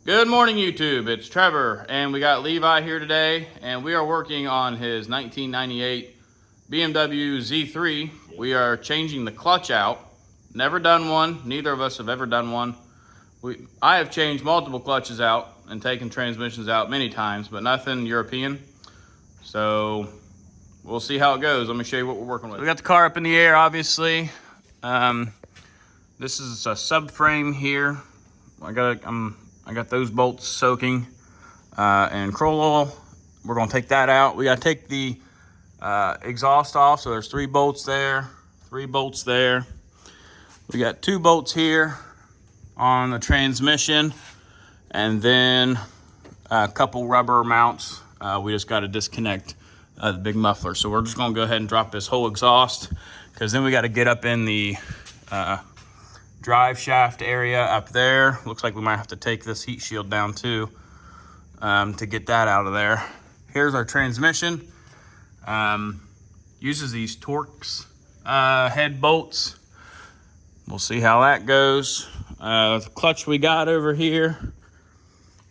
Good morning, YouTube. It's Trevor, and we got Levi here today, and we are working on his 1998 BMW Z3. We are changing the clutch out. Never done one. Neither of us have ever done one. I have changed multiple clutches out and taken transmissions out many times, but nothing European. So we'll see how it goes. Let me show you what we're working with. We got the car up in the air, obviously. This is a subframe here. I got those bolts soaking and Kroll oil. We're gonna take that out. We gotta take the exhaust off. So there's 3 bolts there, 3 bolts there. We got 2 bolts here on the transmission, and then a couple rubber mounts. We just gotta disconnect the big muffler. So we're just gonna go ahead and drop this whole exhaust, because then we gotta get up in the drive shaft area up there. Looks like we might have to take this heat shield down too to get that out of there. Here's our transmission. Uses these Torx head bolts. We'll see how that goes. The clutch we got over here,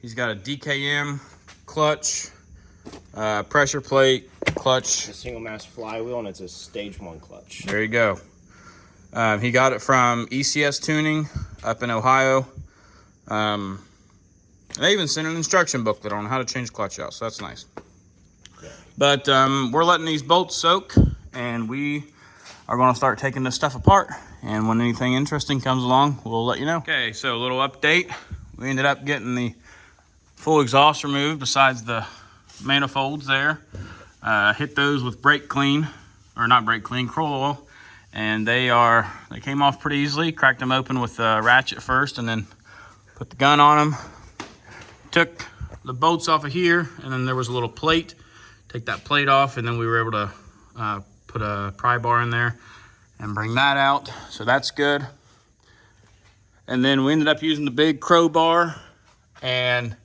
he's got a DKM clutch, pressure plate clutch. It's a single mass flywheel, and it's a stage 1 clutch. There you go. He got it from ECS Tuning up in Ohio. They even sent an instruction booklet on how to change clutch out, so that's nice. Yeah. But we're letting these bolts soak, and we are going to start taking this stuff apart. And when anything interesting comes along, we'll let you know. Okay, so a little update. We ended up getting the full exhaust removed besides the manifolds there. Hit those with brake clean, or not brake clean, Kroll oil. And they came off pretty easily. Cracked them open with a ratchet first, and then put the gun on them. Took the bolts off of here, and then there was a little plate. Take that plate off, and then we were able to put a pry bar in there and bring that out. So that's good. And then we ended up using the big crowbar and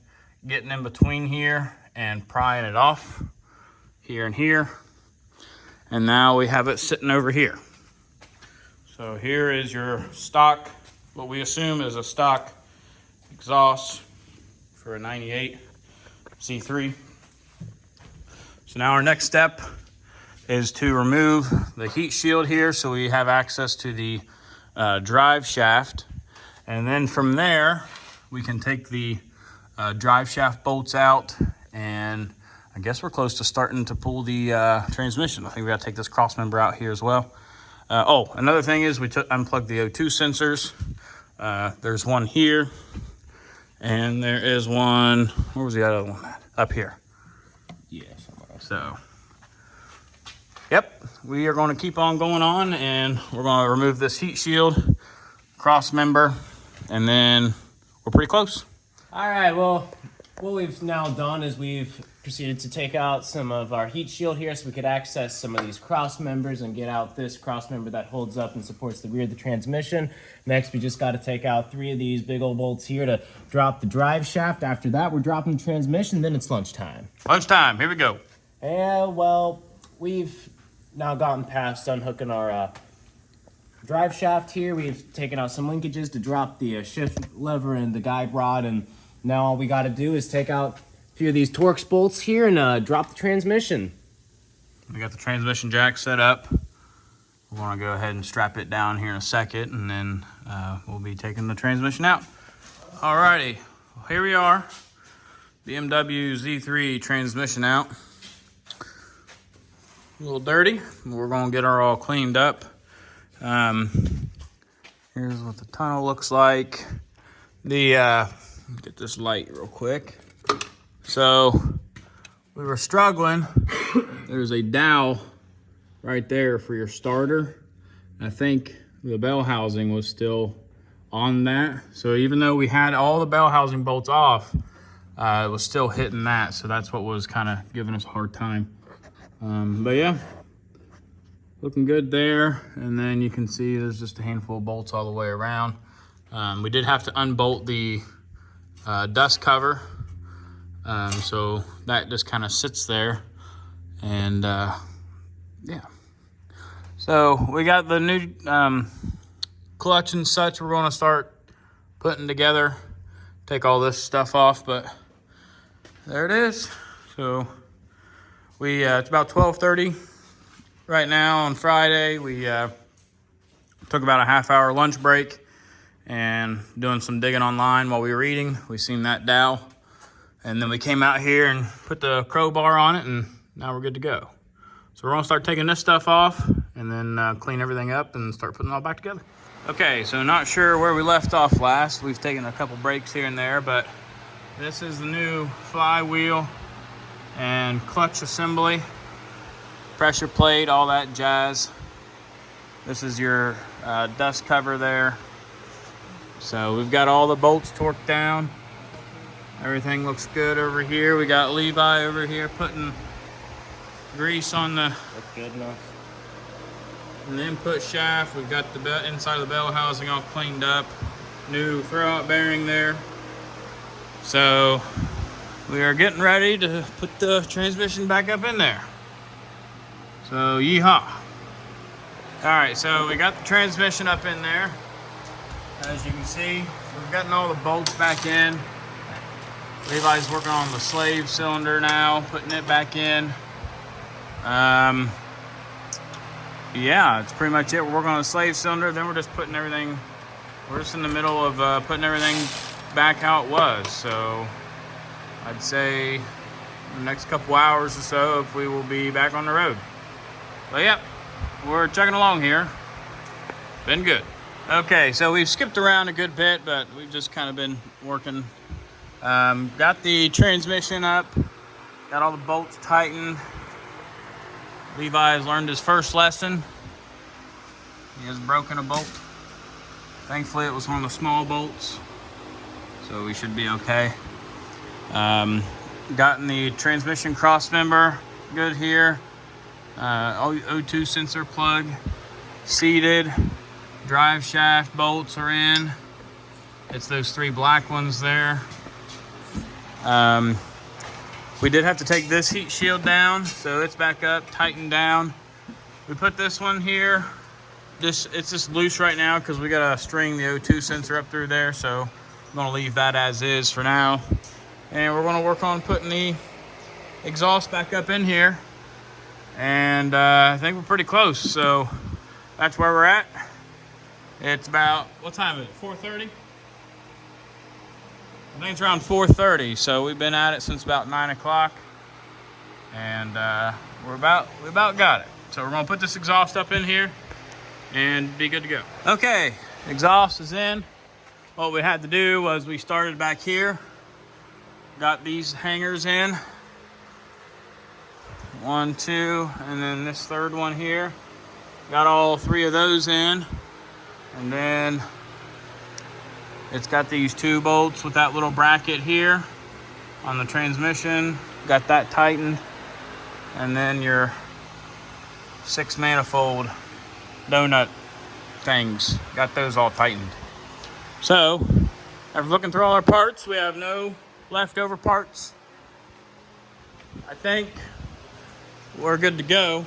getting in between here and prying it off here and here. And now we have it sitting over here. So here is your stock, what we assume is a stock exhaust for a 98 Z3. So now our next step is to remove the heat shield here, so we have access to the drive shaft. And then from there, we can take the drive shaft bolts out, and I guess we're close to starting to pull the transmission. I think we gotta take this cross member out here as well. Another thing is we unplugged the O2 sensors. There's one here, and there is one, where was the other one at? Up here. Yeah. So, yep, we are going to keep on going on, and we're going to remove this heat shield, cross member, and then we're pretty close. All right, well, what we've now done is we've proceeded to take out some of our heat shield here so we could access some of these cross members and get out this cross member that holds up and supports the rear of the transmission. Next, we just got to take out 3 of these big old bolts here to drop the drive shaft. After that, we're dropping the transmission, then it's lunchtime. Lunchtime, here we go. And, well, we've now gotten past unhooking our drive shaft here. We've taken out some linkages to drop the shift lever and the guide rod, and now all we got to do is take out a few of these Torx bolts here and drop the transmission. We got the transmission jack set up. We're going to go ahead and strap it down here in a second, and then we'll be taking the transmission out. Alrighty, well, here we are. BMW Z3 transmission out. A little dirty. We're going to get her all cleaned up. Here's what the tunnel looks like. Get this light real quick. So we were struggling. There's a dowel right there for your starter. I think the bell housing was still on that. So even though we had all the bell housing bolts off, it was still hitting that. So that's what was kind of giving us a hard time. But yeah, looking good there. And then you can see there's just a handful of bolts all the way around. We did have to unbolt the dust cover. So that just kind of sits there, and yeah. So we got the new clutch and such we're going to start putting together. take all this stuff off, but there it is. So we it's about 12:30 right now on Friday. We took about a half-hour lunch break and doing some digging online while we were eating. We seen that dowel, and then we came out here and put the crowbar on it, and now we're good to go. So we're gonna start taking this stuff off and then clean everything up and start putting it all back together. Okay, so not sure where we left off last. We've taken a couple breaks here and there, but this is the new flywheel and clutch assembly, pressure plate, all that jazz. This is your dust cover there. So we've got all the bolts torqued down. Everything looks good over here. We got Levi over here putting grease on the Look good enough. the input shaft. We've got the inside of the bell housing all cleaned up. New throwout bearing there. So we are getting ready to put the transmission back up in there. So yeehaw. All right, so we got the transmission up in there. As you can see, we've gotten all the bolts back in. Levi's working on the slave cylinder now, putting it back in. Yeah, it's pretty much it. We're working on the slave cylinder, then we're just putting everything, we're just in the middle of putting everything back how it was. So I'd say in the next couple hours or so, if we will be back on the road. But yeah, we're chugging along here. Been good. Okay, so we've skipped around a good bit, but we've just kind of been working. Got the transmission up, got all the bolts tightened. Levi has learned his first lesson. He has broken a bolt. Thankfully, it was one of the small bolts, so we should be okay. Gotten the transmission cross member good here. O2 sensor plug seated. Drive shaft bolts are in. It's those 3 black ones there. We did have to take this heat shield down, so it's back up, tightened down. We put this one here. It's just loose right now because we got to string the O2 sensor up through there, so I'm gonna leave that as is for now. And we're gonna work on putting the exhaust back up in here. And I think we're pretty close, so that's where we're at. It's about, what time is it, 4:30? I think it's around 4:30, so we've been at it since about 9 o'clock, and we about got it. So we're gonna put this exhaust up in here and be good to go. Okay, exhaust is in. What we had to do was we started back here, got these hangers in, 1, 2, and then this third one here. Got all 3 of those in, and then it's got these 2 bolts with that little bracket here on the transmission. Got that tightened. And then your 6 manifold donut things. Got those all tightened. So, after looking through all our parts, we have no leftover parts. I think we're good to go.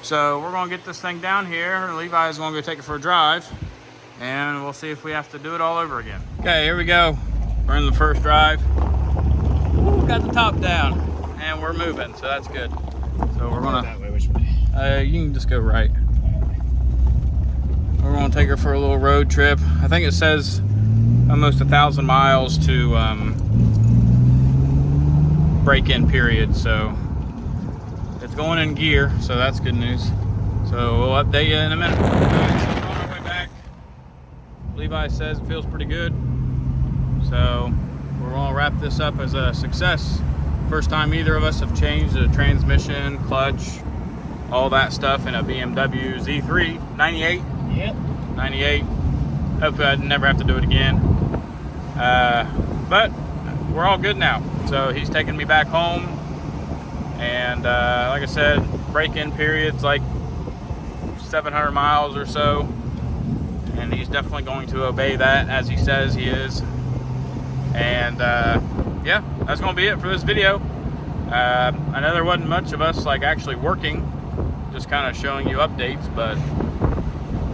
So we're gonna get this thing down here. Levi's gonna go take it for a drive, and we'll see if we have to do it all over again. Okay, here we go. We're in the first drive. Ooh, got the top down, and we're moving, so that's good. So we're gonna, that way, which way? you can just go right. We're gonna take her for a little road trip. I think it says almost 1,000 miles to break-in period, so it's going in gear, so that's good news. So we'll update you in a minute. All right, so we're on our way back. Levi says it feels pretty good. So we're gonna wrap this up as a success. First time either of us have changed the transmission, clutch, all that stuff in a BMW Z3 98. Yep. 98. Hopefully I never have to do it again. But we're all good now. So he's taking me back home. And like I said, break-in period's like 700 miles or so. And he's definitely going to obey that as he says he is. And yeah, that's gonna be it for this video. I know there wasn't much of us like actually working, just kind of showing you updates, but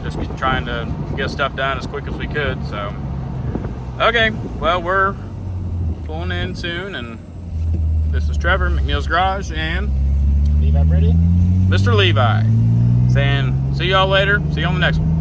just trying to get stuff done as quick as we could. So Okay, well, we're pulling in soon, and this is Trevor, McNeil's Garage, and Levi Brady. Mr. Levi saying, see y'all later. See you on the next one.